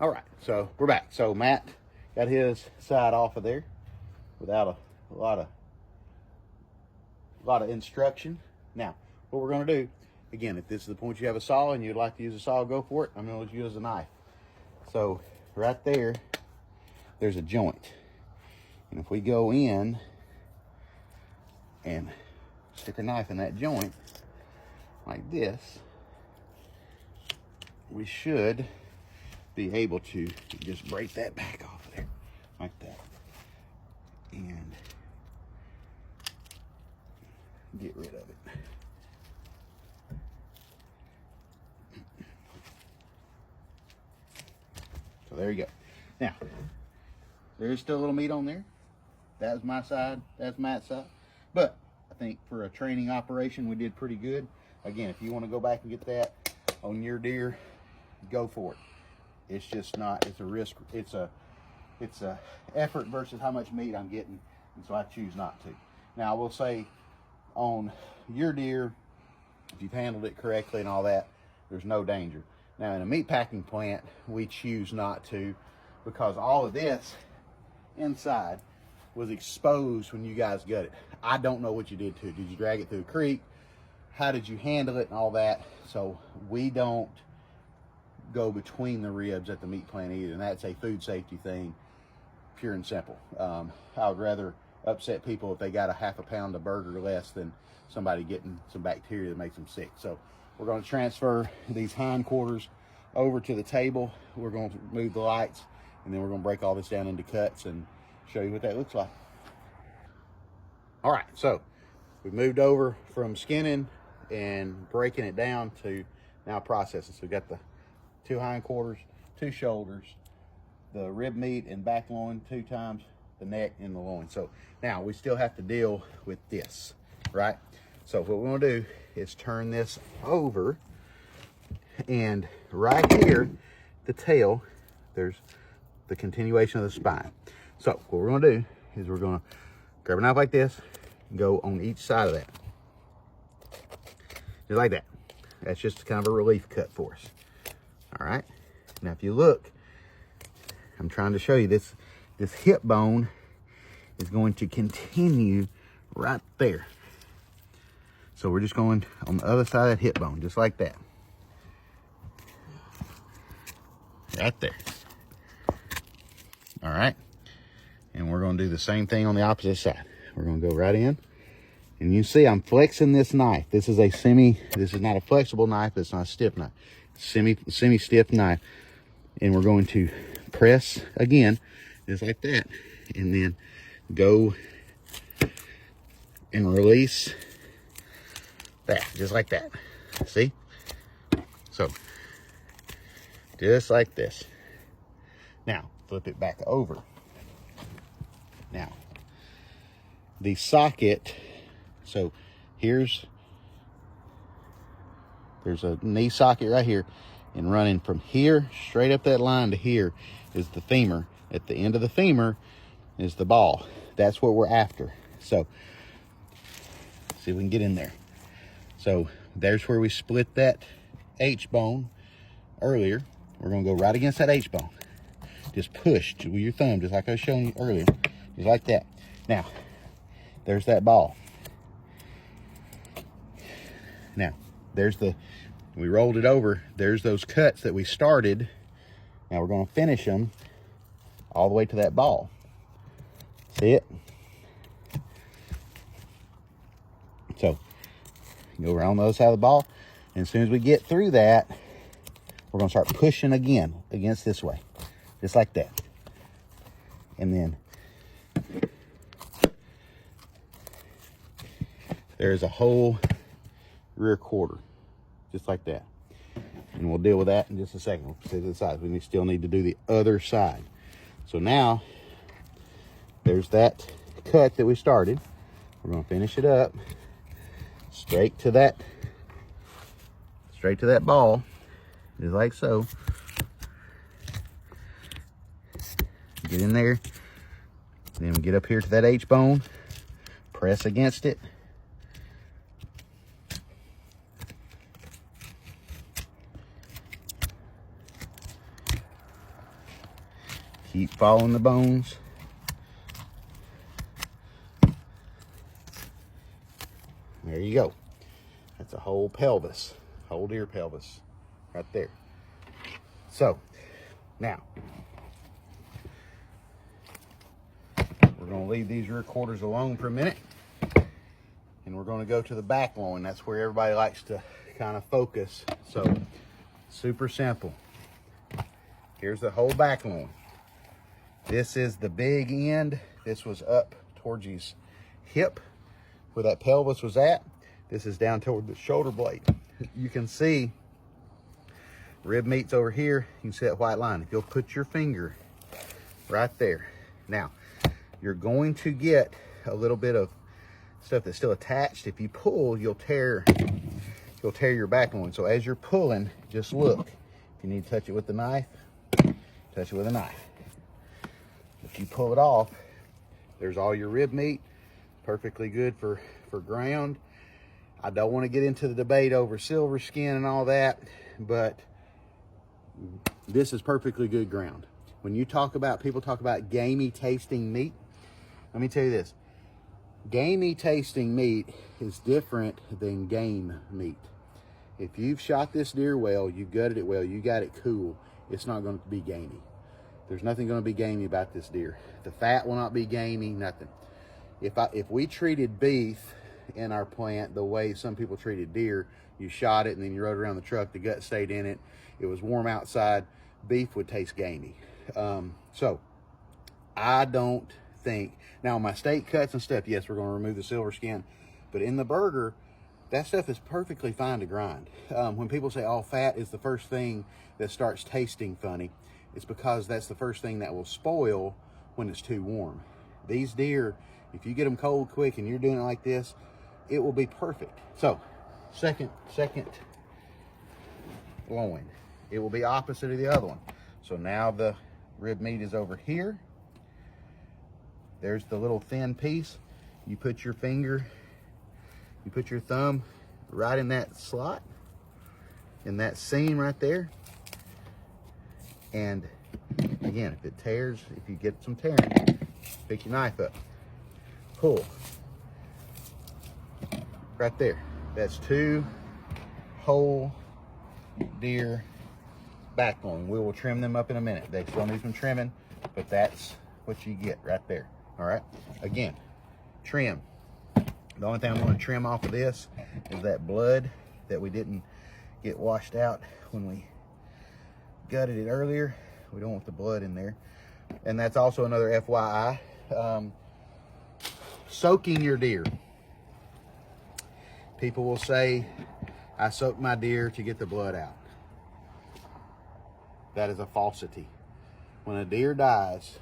All right, so we're back. So Matt got his side off of there without a lot of instruction. Now, what we're going to do, again, if this is the point you have a saw and you'd like to use a saw, go for it. I'm going to use a knife. So right there, there's a joint. And if we go in and stick a knife in that joint like this, we should be able to just break that back off of there like that and get rid of it. So there you go. Now, there's still a little meat on there. That's my side, that's Matt's side. But I think for a training operation, we did pretty good. Again, if you want to go back and get that on your deer, go for it. It's just not, it's a risk, it's a effort versus how much meat I'm getting, and so I choose not to. Now I will say, on your deer, if you've handled it correctly and all that, there's no danger. Now in a meat packing plant, we choose not to, because all of this inside was exposed when you guys got it. I don't know what you did to it. Did you drag it through a creek? How did you handle it and all that? So we don't go between the ribs at the meat plant either, and that's a food safety thing, pure and simple. I would rather upset people if they got a half a pound of burger less than somebody getting some bacteria that makes them sick. So we're going to transfer these hindquarters over to the table. We're going to move the lights, and then we're going to break all this down into cuts and show you what that looks like. All right, so we moved over from skinning and breaking it down to now processing. So we got the 2 hindquarters, 2 shoulders, the rib meat and back loin 2 times, the neck and the loin. So now we still have to deal with this, right? So what we're going to do is turn this over, and right here, the tail, there's the continuation of the spine. So what we're going to do is we're going to grab a knife like this and go on each side of that, just like that. That's just kind of a relief cut for us. All right, now if you look, I'm trying to show you this hip bone is going to continue right there. So we're just going on the other side of that hip bone, just like that. Right there. All right, and we're going to do the same thing on the opposite side. We're going to go right in, and you see I'm flexing this knife. This is this is not a flexible knife, it's not a stiff knife. Semi-stiff knife, and we're going to press again just like that, and then go and release that just like that. See? So just like this. Now flip it back over. Now the socket, so there's a knee socket right here, and running from here straight up that line to here is the femur. At the end of the femur is the ball. That's what we're after. So see if we can get in there. So there's where we split that H bone earlier. We're going to go right against that H bone. Just push with your thumb, just like I was showing you earlier, just like that. Now there's that ball. Now we rolled it over. There's those cuts that we started. Now we're going to finish them all the way to that ball. See it? So go around the other side of the ball, and as soon as we get through that, we're going to start pushing again against this way, just like that. And then there's a whole rear quarter, just like that. And we'll deal with that in just a second. We'll see the sides. We still need to do the other side. So now there's that cut that we started. We're going to finish it up straight to that ball, just like so. Get in there, then we get up here to that H bone, press against it. Keep following the bones. There you go. That's a whole pelvis, whole deer pelvis right there. So now we're going to leave these rear quarters alone for a minute, and we're going to go to the back loin. That's where everybody likes to kind of focus. So super simple. Here's the whole back loin. This is the big end. This was up towards his hip where that pelvis was at. This is down toward the shoulder blade. You can see rib meat's over here. You can see that white line. If you'll put your finger right there. Now, you're going to get a little bit of stuff that's still attached. If you pull, you'll tear your back loin. So as you're pulling, just look. If you need to touch it with the knife, touch it with a knife. If you pull it off, there's all your rib meat. Perfectly good for ground. I don't want to get into the debate over silver skin and all that, but this is perfectly good ground. When you talk about, people talk about gamey tasting meat, let me tell you this. Gamey tasting meat is different than game meat. If you've shot this deer well, you gutted it well, you got it cool, it's not going to be gamey. There's nothing going to be gamey about this deer. The fat will not be gamey, nothing. If we treated beef in our plant the way some people treated deer, you shot it and then you rode around the truck, the gut stayed in it, it was warm outside, beef would taste gamey. So I don't think, now my steak cuts and stuff, yes, we're going to remove the silver skin, but in the burger, that stuff is perfectly fine to grind. When people say, oh, fat is the first thing that starts tasting funny, it's because that's the first thing that will spoil when it's too warm. These deer, if you get them cold quick and you're doing it like this, it will be perfect. So, second loin. It will be opposite of the other one. So now the rib meat is over here. There's the little thin piece. You put your finger, you put your thumb right in that slot, in that seam right there. And again, if it tears, if you get some tearing, pick your knife up. Pull. Right there. That's 2 whole deer back loin. We will trim them up in a minute. They still need some trimming, but that's what you get right there. All right. Again, trim. The only thing I'm going to trim off of this is that blood that we didn't get washed out when we gutted it earlier. We don't want the blood in there. And that's also another FYI. Soaking your deer. People will say, I soak my deer to get the blood out. That is a falsity. When a deer dies,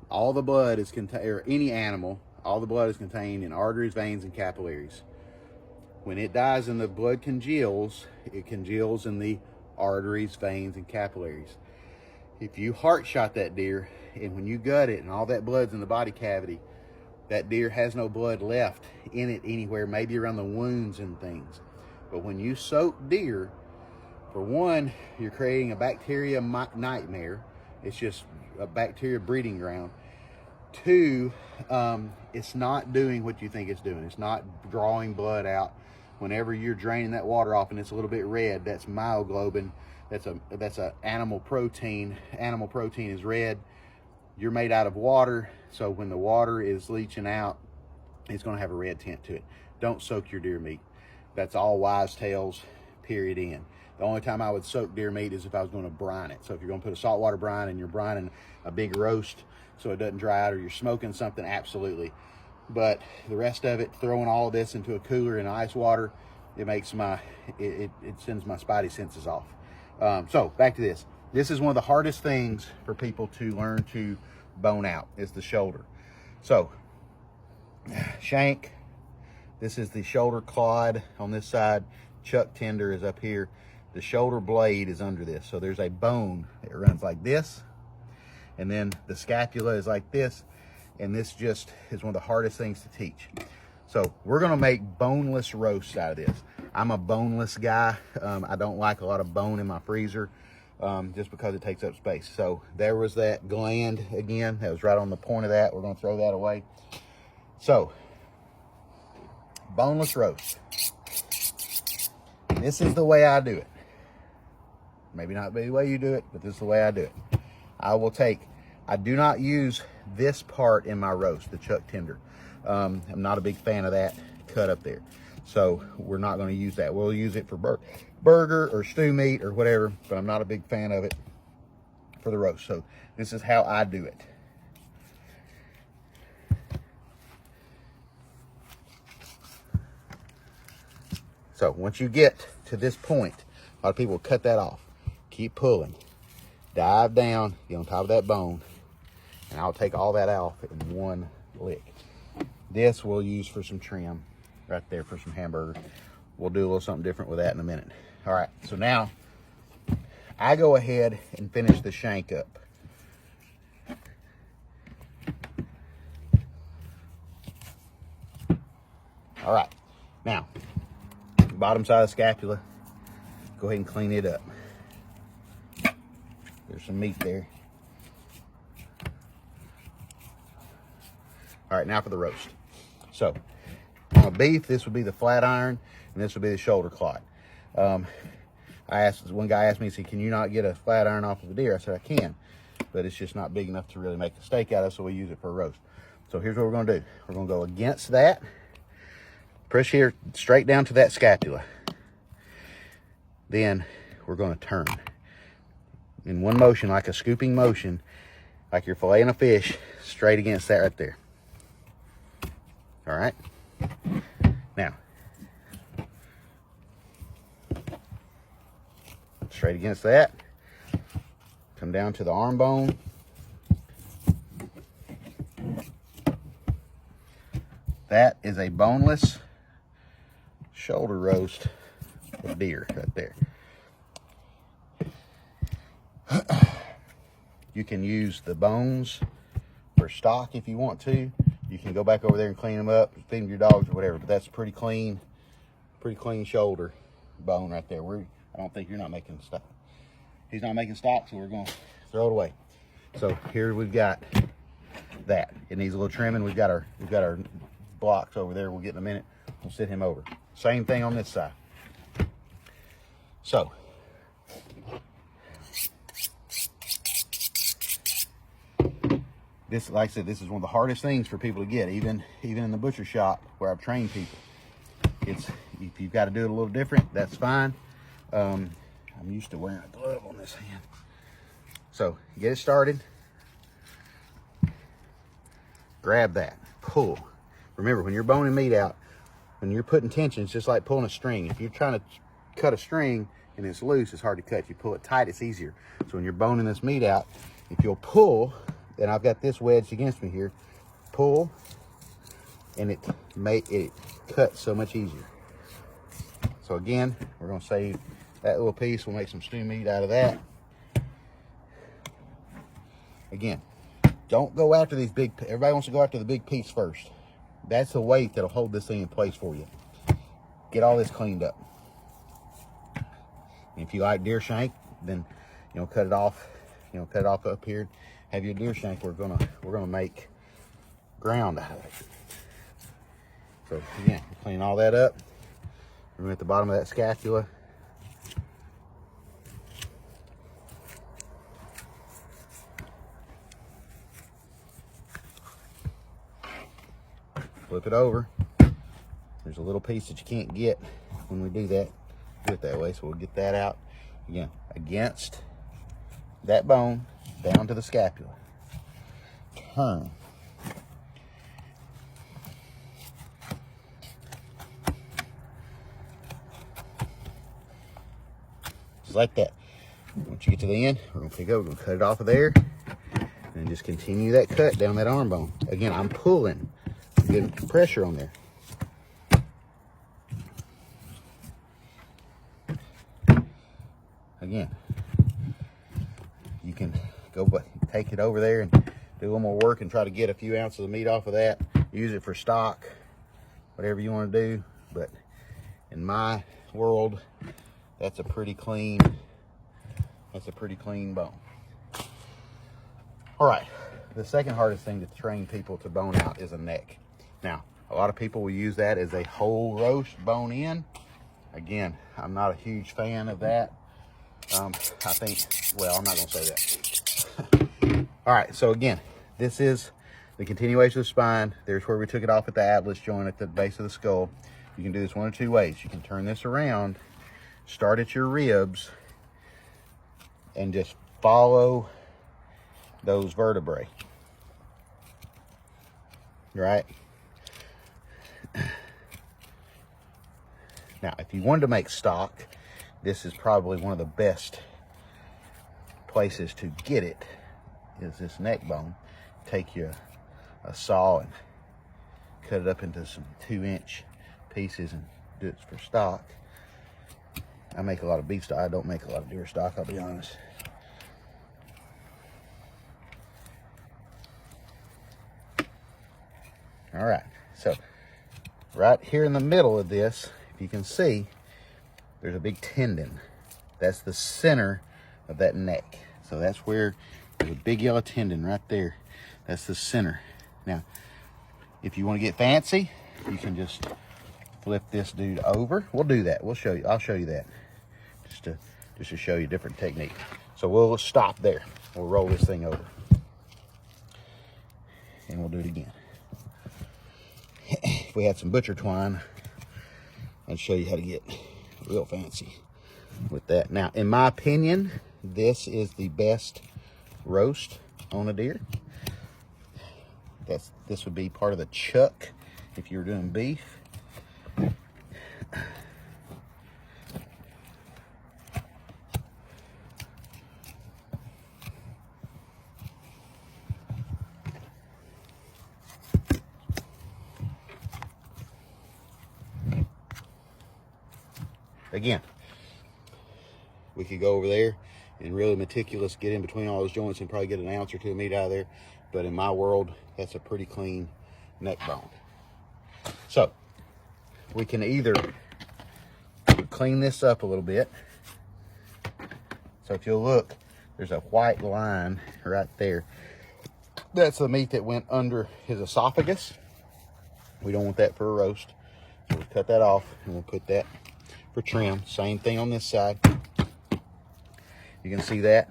all the blood is contained, or any animal, all the blood is contained in arteries, veins, and capillaries. When it dies and the blood congeals, it congeals in the arteries, veins, and capillaries. If you heart shot that deer, and when you gut it and all that blood's in the body cavity, that deer has no blood left in it anywhere, maybe around the wounds and things. But when you soak deer, for one, you're creating a bacteria nightmare. It's just a bacteria breeding ground. 2, it's not doing what you think it's doing. It's not drawing blood out. Whenever you're draining that water off and it's a little bit red, that's myoglobin. That's a animal protein. Animal protein is red. You're made out of water, so when the water is leaching out, it's going to have a red tint to it. Don't soak your deer meat. That's all wise tales, period, end. The only time I would soak deer meat is if I was going to brine it. So if you're going to put a saltwater brine and you're brining a big roast so it doesn't dry out, or you're smoking something, absolutely. But the rest of it, throwing all of this into a cooler in ice water, it makes it sends my spidey senses off. So back to this. This is one of the hardest things for people to learn to bone out, is the shoulder. So, shank, this is the shoulder clod on this side. Chuck tender is up here. The shoulder blade is under this. So there's a bone that runs like this. And then the scapula is like this. And this just is one of the hardest things to teach. So we're gonna make boneless roast out of this. I'm a boneless guy. I don't like a lot of bone in my freezer. just because it takes up space. So there was that gland again. That was right on the point of that. We're going to throw that away. So, boneless roast. This is the way I do it. Maybe not the way you do it, but this is the way I do it. I do not use this part in my roast, the chuck tender. I'm not a big fan of that cut up there. So we're not going to use that. We'll use it for burger or stew meat or whatever, but I'm not a big fan of it for the roast. So this is how I do it. So once you get to this point, a lot of people cut that off. Keep pulling. Dive down, get on top of that bone, and I'll take all that off in one lick. This we'll use for some trim right there for some hamburger. We'll do a little something different with that in a minute. All right, so now I go ahead and finish the shank up. All right, now, bottom side of the scapula, go ahead and clean it up. There's some meat there. All right, now for the roast. So, on beef, this would be the flat iron, and this would be the shoulder clot. One guy asked me, he said, can you not get a flat iron off of a deer? I said, I can, but it's just not big enough to really make a steak out of, so we use it for a roast. So here's what we're gonna do. We're gonna go against that, push here straight down to that scapula. Then we're gonna turn in one motion, like a scooping motion, like you're filleting a fish, straight against that right there. All right. Now, straight against that, come down to the arm bone. That is a boneless shoulder roast of deer right there. You can use the bones for stock if you want to. You can go back over there and clean them up, feed them your dogs or whatever, but that's pretty clean shoulder bone right there. I don't think you're not making stock. He's not making stock, so we're gonna throw it away. So here we've got that. It needs a little trimming. We've got our blocks over there. We'll get in a minute. We'll sit him over. Same thing on this side. So this, like I said, this is one of the hardest things for people to get, even in the butcher shop where I've trained people. If you've got to do it a little different, that's fine. I'm used to wearing a glove on this hand. So get it started. Grab that, pull. Remember, when you're boning meat out, when you're putting tension, it's just like pulling a string. If you're trying to cut a string and it's loose, it's hard to cut. You pull it tight, it's easier. So when you're boning this meat out, if you'll pull, and I've got this wedged against me here, pull, and it cuts so much easier. So again, we're gonna save that little piece. We'll make some stew meat out of that. Again, don't go after these big, everybody wants to go after the big piece first. That's the weight that'll hold this thing in place for you. Get all this cleaned up. And if you like deer shank, then cut it off. Cut it off up here. Have your deer shank. We're gonna make ground out of it. So again, clean all that up. We're at the bottom of that scapula. Flip it over. There's a little piece that you can't get when we do that. Do it that way, so we'll get that out. Again, against that bone, down to the scapula. Turn. Just like that. Once you get to the end, we're gonna pick up, we're gonna cut it off of there, and just continue that cut down that arm bone. Again, I'm pulling, getting pressure on there. Again, you can go take it over there and do a little more work and try to get a few ounces of meat off of that. Use it for stock, whatever you want to do. But in my world, that's a pretty clean That's a pretty clean bone. All right, the second hardest thing to train people to bone out is a neck. Now, a lot of people will use that as a whole roast bone in. Again, I'm not a huge fan of that. I think, well, I'm not gonna say that. All right, so again, this is the continuation of the spine. There's where we took it off at the atlas joint at the base of the skull. You can do this one of two ways. You can turn this around, start at your ribs, and just follow those vertebrae, right? Now, if you wanted to make stock, this is probably one of the best places to get it, is this neck bone. Take you a saw and cut it up into some 2-inch pieces and do it for stock. I make a lot of beef stock. I don't make a lot of deer stock, I'll be honest. All right, so right here in the middle of this, if you can see, there's a big tendon. That's the center of that neck. So that's where there's a big yellow tendon right there. That's the center. Now, if you want to get fancy, you can just flip this dude over. We'll do that. We'll show you. I'll show you that just to show you a different technique. So we'll stop there. We'll roll this thing over, and we'll do it again. If we had some butcher twine, I'd show you how to get real fancy with that. Now, in my opinion, this is the best roast on a deer. This would be part of the chuck if you were doing beef. Again, we could go over there and really meticulous, get in between all those joints and probably get an ounce or two of meat out of there. But in my world, that's a pretty clean neck bone. So we can either clean this up a little bit. So if you'll look, there's a white line right there. That's the meat that went under his esophagus. We don't want that for a roast. So we'll cut that off and we'll put that for trim. Same thing on this side. You can see that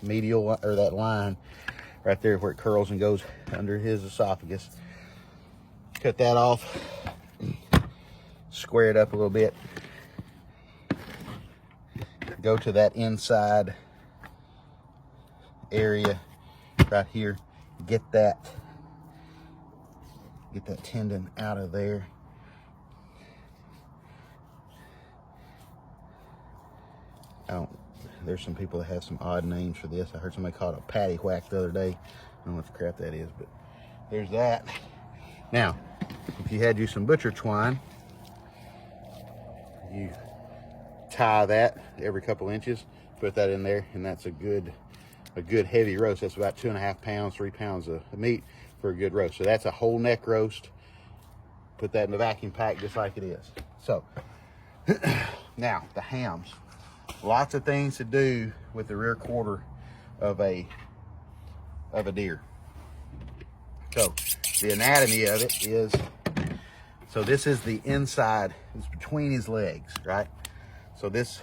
medial, or that line right there where it curls and goes under his esophagus. Cut that off, square it up a little bit. Go to that inside area right here. Get that tendon out of there. There's some people that have some odd names for this. I heard somebody call it a patty whack the other day. I don't know what the crap that is, but there's that. Now, if you had you some butcher twine, you tie that every couple inches, put that in there, and that's a good heavy roast. That's about 2.5 pounds, 3 pounds of meat for a good roast. So that's a whole neck roast. Put that in the vacuum pack just like it is. So now the hams. Lots of things to do with the rear quarter of a deer. So the anatomy of it is, so this is the inside, it's between his legs, right? So this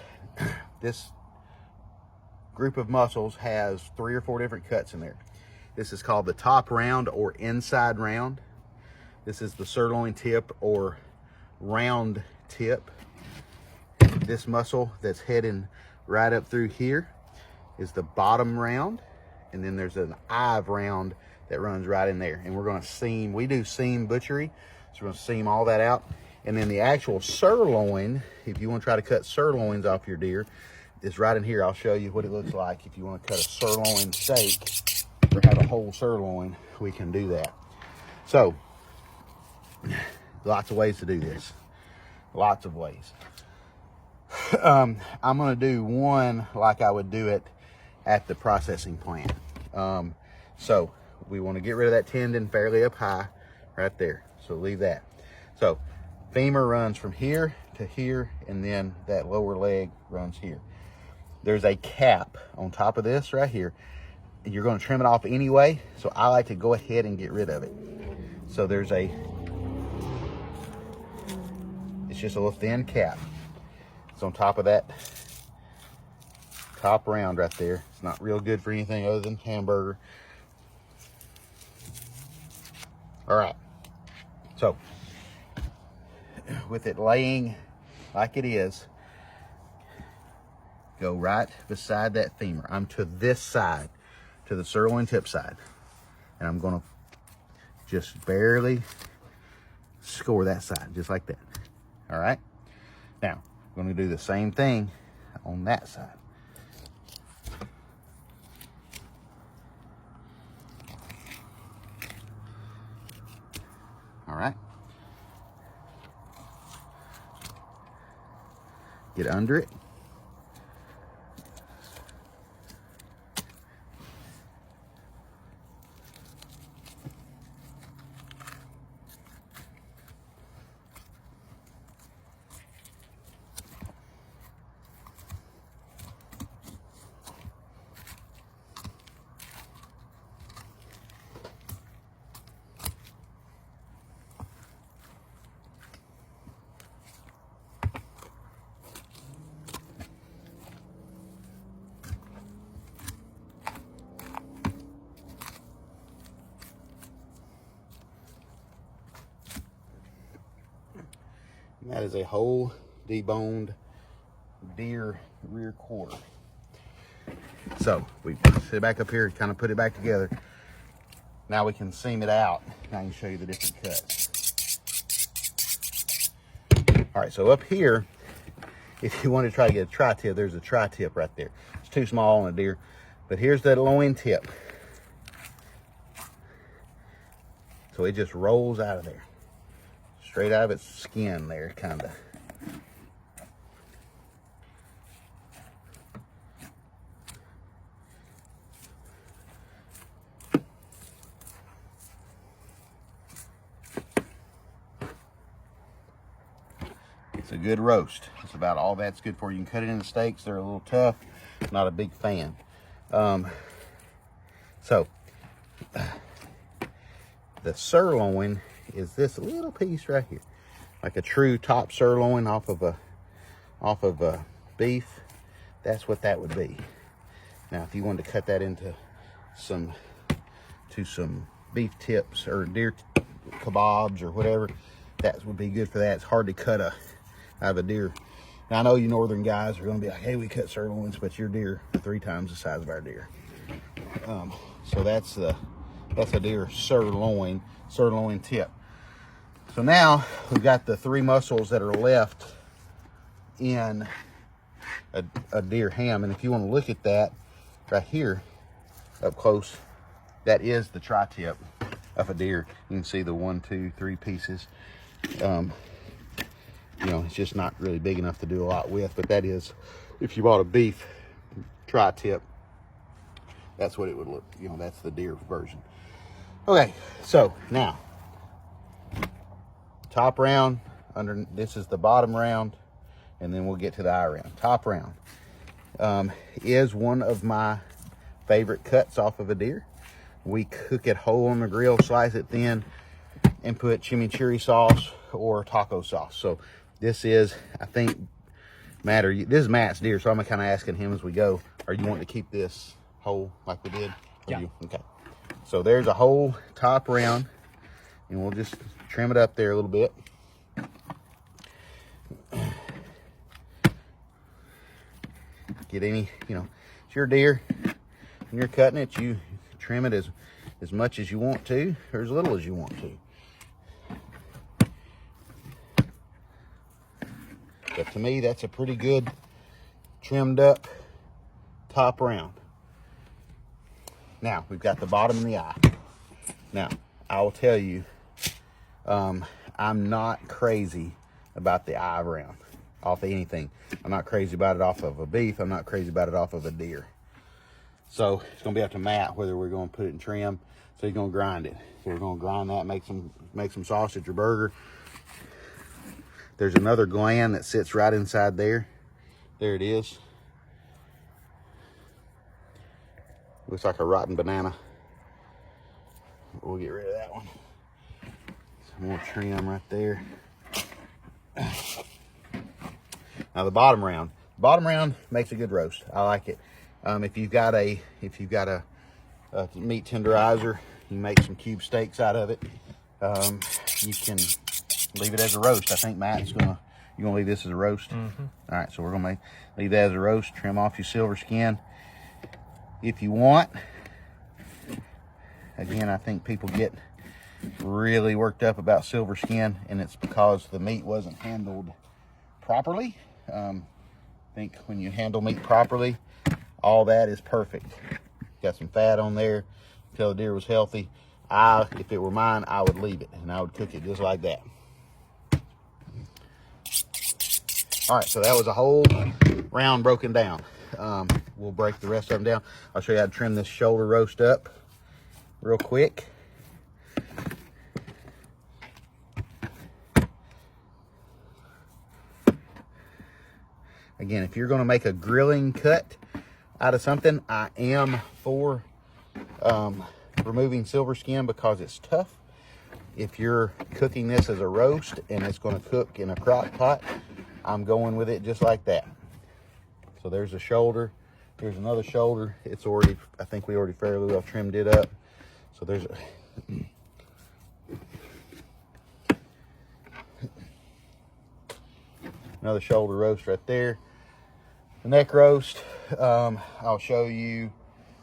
group of muscles has 3 or 4 different cuts in there. This is called the top round or inside round. This is the sirloin tip or round tip. This muscle that's heading right up through here is the bottom round, and then there's an eye round that runs right in there. And we're going to seam, we do seam butchery, so we're going to seam all that out. And then the actual sirloin, if you want to try to cut sirloins off your deer, is right in here. I'll show you what it looks like if you want to cut a sirloin steak or have a whole sirloin. We can do that. So lots of ways to do this, lots of ways. I'm going to do one like I would do it at the processing plant. So we want to get rid of that tendon fairly up high right there. So leave that. So femur runs from here to here, and then that lower leg runs here. there's a cap on top of this right here. You're going to trim it off anyway, so I like to go ahead and get rid of it. So it's just a little thin cap. It's on top of that top round right there. It's not real good for anything other than hamburger. All right, so with it laying like it is, go right beside that femur. I'm to this side, to the sirloin tip side, and I'm gonna just barely score that side, just like that. All right, now I'm gonna do the same thing on that side. All right, get under it. And that is a whole deboned deer rear quarter. So we sit it back up here, kind of put it back together. Now we can seam it out. Now I can show you the different cuts. All right, so up here, if you want to try to get a tri-tip, there's a tri-tip right there. It's too small on a deer, but here's that loin tip. So it just rolls out of there. Straight out of its skin there, kind of. It's a good roast. It's about all that's good for. You can cut it into steaks. They're a little tough. Not a big fan. So the sirloin is this little piece right here, like a true top sirloin off of a beef. That's what that would be. Now, if you wanted to cut that into some beef tips or deer kebabs or whatever, that would be good for that. It's hard to cut out of a deer. Now, I know you northern guys are going to be like, hey, we cut sirloins, but your deer are 3 times the size of our deer. So that's a deer sirloin tip. So now we've got the 3 muscles that are left in a deer ham. And if you want to look at that right here up close, that is the tri-tip of a deer. You can see the 1, 2, 3 pieces. You know, it's just not really big enough to do a lot with, but that is, if you bought a beef tri-tip, that's what it would look, you know, that's the deer version. Okay, so now, top round, this is the bottom round, and then we'll get to the eye round. Top round is one of my favorite cuts off of a deer. We cook it whole on the grill, slice it thin, and put chimichurri sauce or taco sauce. So this is, I think, Matt, this is Matt's deer, so I'm kind of asking him as we go, are you wanting to keep this whole like we did? Yeah. Okay. So there's a whole top round, and we'll just trim it up there a little bit. Get any, you know, it's your deer. When you're cutting it, you trim it as much as you want to, or as little as you want to. But to me, that's a pretty good trimmed up top round. Now, we've got the bottom and the eye. Now, I will tell you, I'm not crazy about the eye round off of anything. I'm not crazy about it off of a beef. I'm not crazy about it off of a deer. So it's gonna be up to Matt whether we're gonna put it in trim. So he's gonna grind it. So we're gonna grind that, make some sausage or burger. There's another gland that sits right inside there. There it is. Looks like a rotten banana. We'll get rid of that one. Some more trim right there. Now the bottom round. Bottom round makes a good roast. I like it. If you've got a meat tenderizer, you make some cube steaks out of it. You can leave it as a roast. I think Matt's you're gonna leave this as a roast. Mm-hmm. All right, so we're gonna leave that as a roast. Trim off your silver skin if you want. Again, I think people get really worked up about silver skin, and it's because the meat wasn't handled properly. I think when you handle meat properly, all that is perfect. Got some fat on there. Tell the deer was healthy. If it were mine, I would leave it and I would cook it just like that. All right, so that was a whole round broken down. We'll break the rest of them down. I'll show you how to trim this shoulder roast up real quick. Again, if you're going to make a grilling cut out of something, I am for removing silver skin because it's tough. If you're cooking this as a roast and it's going to cook in a crock pot, I'm going with it just like that. So there's a shoulder. Here's another shoulder. It's already, I think we already fairly well trimmed it up. So there's another shoulder roast right there. The neck roast, I'll show you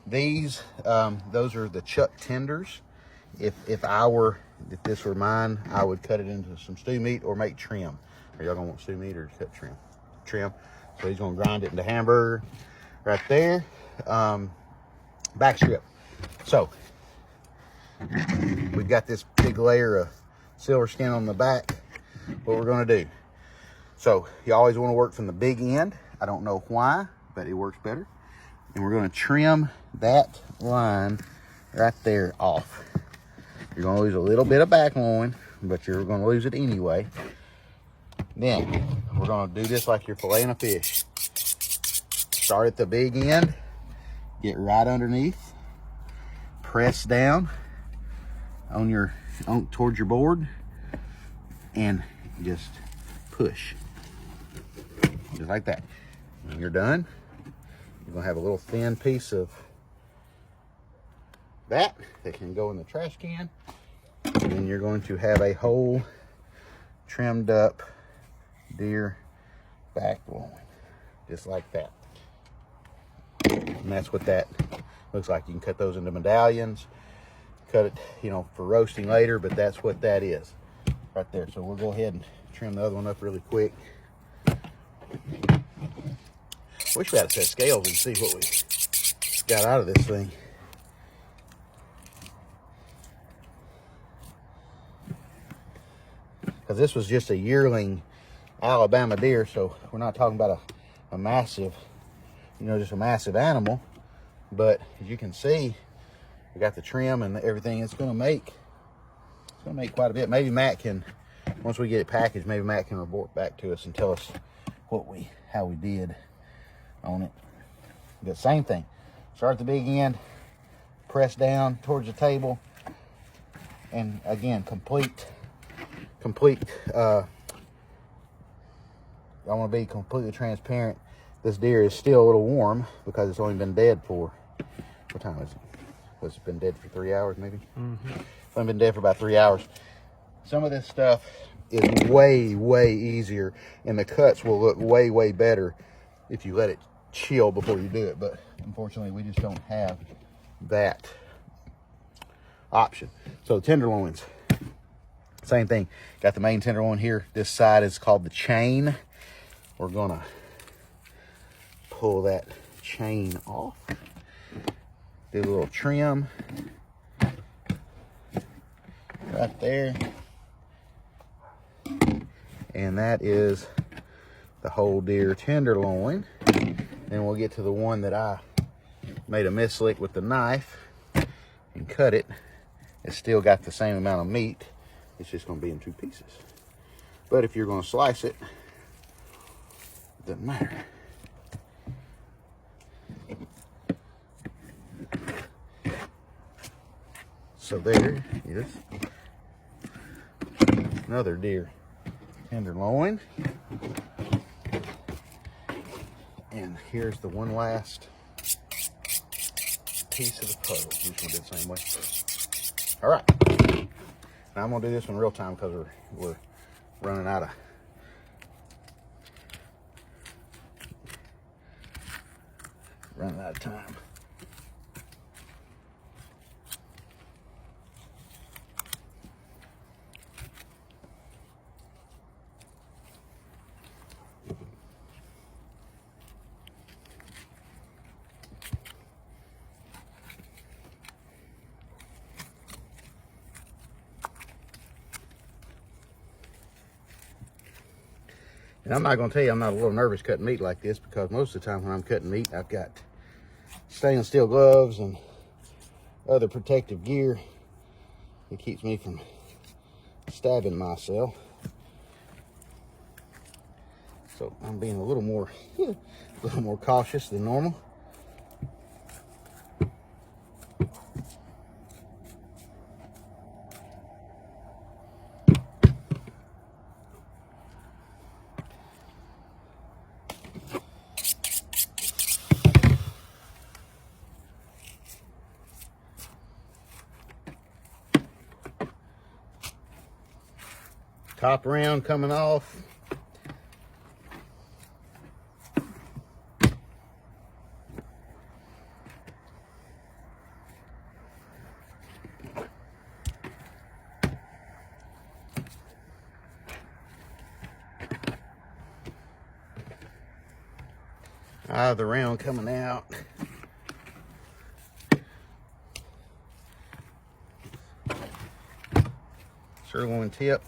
these. Those are the chuck tenders. If this were mine, I would cut it into some stew meat or make trim. Are y'all gonna want stew meat or cut trim? Trim. So he's gonna grind it into hamburger right there. Back strip. So we've got this big layer of silver skin on the back. What we're gonna do. So you always wanna work from the big end. I don't know why, but it works better. And we're gonna trim that line right there off. You're gonna lose a little bit of back loin, but you're gonna lose it anyway. Then we're gonna do this like you're filleting a fish. Start at the big end, get right underneath, press down towards your board, and just push, just like that. When you're done, you're gonna have a little thin piece of that can go in the trash can, and then you're going to have a whole trimmed up deer back loin, just like that. And that's what that looks like. You can cut those into medallions, cut it, for roasting later, but that's what that is right there. So we'll go ahead and trim the other one up really quick. Wish we had a set of scales and see what we got out of this thing. Because this was just a yearling Alabama deer, so we're not talking about a massive, just a massive animal. But as you can see, we got the trim and everything. It's gonna make quite a bit. Maybe Matt can, once we get it packaged, maybe Matt can report back to us and tell us how we did on it. But same thing. Start at the big end, press down towards the table, and again, complete. I want to be completely transparent. This deer is still a little warm because it's only been dead for, what time is it? It's been dead for 3 hours maybe? Mm-hmm. It's only been dead for about 3 hours. Some of this stuff is way, way easier, and the cuts will look way, way better if you let it chill before you do it. But unfortunately, we just don't have that option. So tenderloins, same thing. Got the main tenderloin here. This side is called the chain. We're gonna pull that chain off. Do a little trim right there. And that is the whole deer tenderloin. Then we'll get to the one that I made a mislick with the knife and cut it. It's still got the same amount of meat. It's just gonna be in 2 pieces. But if you're gonna slice it, it doesn't matter. So there is another deer tenderloin. And here's the one last piece of the puzzle. I'm just gonna do it the same way. All right. Now I'm gonna do this one real time because we're running out of time. And I'm not going to tell you I'm not a little nervous cutting meat like this, because most of the time when I'm cutting meat, I've got stainless steel gloves and other protective gear. It keeps me from stabbing myself. So I'm being a little more cautious than normal. Top round coming off. The round coming out. Sirloin tip.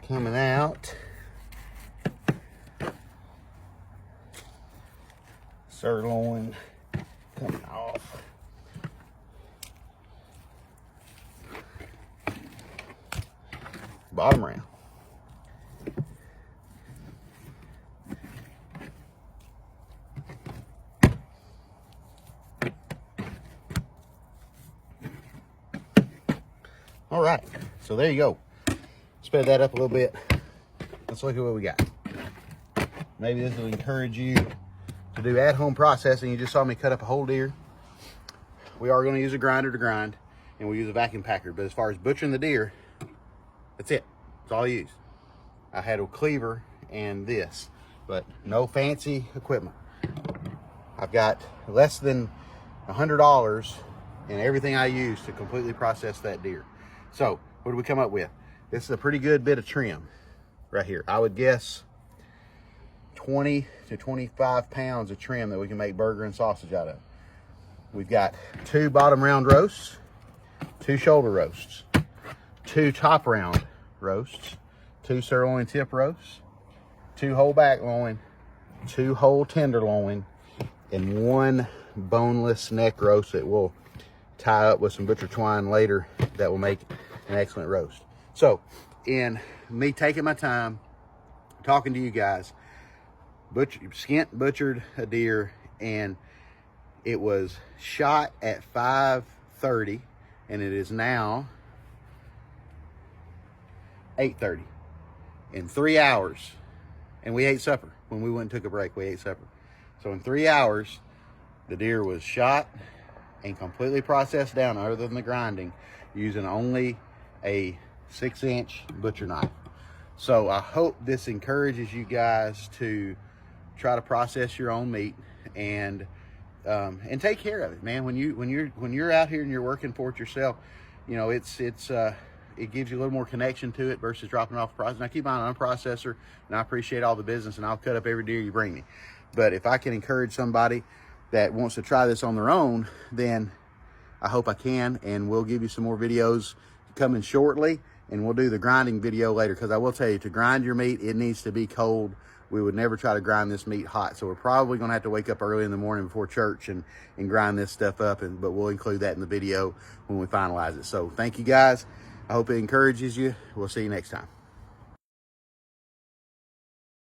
Coming out. Sirloin coming off. Bottom round. All right, so there you go. Sped that up a little bit. Let's look at what we got. Maybe this will encourage you to do at-home processing. You just saw me cut up a whole deer. We are going to use a grinder to grind, and we'll use a vacuum packer. But as far as butchering the deer, that's it. That's all I use. I had a cleaver and this, but no fancy equipment. I've got less than $100 in everything I use to completely process that deer. So what do we come up with? This is a pretty good bit of trim right here. I would guess 20 to 25 pounds of trim that we can make burger and sausage out of. We've got 2 bottom round roasts, 2 shoulder roasts, 2 top round roasts, 2 sirloin tip roasts, 2 whole back loin, 2 whole tenderloin, and 1 boneless neck roast that we'll tie up with some butcher twine later that will make an excellent roast. So in me taking my time talking to you guys, Skint butchered a deer, and it was shot at 5:30, and it is now 8:30. In 3 hours, and we ate supper. When we went and took a break, we ate supper. So in 3 hours, the deer was shot and completely processed down, other than the grinding, using only a 6-inch butcher knife. So I hope this encourages you guys to try to process your own meat and take care of it, man. When you're out here and you're working for it yourself, you know, it gives you a little more connection to it versus dropping off a process. Now keep in mind, I'm a processor, and I appreciate all the business, and I'll cut up every deer you bring me. But if I can encourage somebody that wants to try this on their own, then I hope I can, and we'll give you some more videos coming shortly, and we'll do the grinding video later, because I will tell you, to grind your meat, it needs to be cold. We would never try to grind this meat hot, so we're probably going to have to wake up early in the morning before church and grind this stuff up, but we'll include that in the video when we finalize it. So thank you guys. I hope it encourages you. We'll see you next time.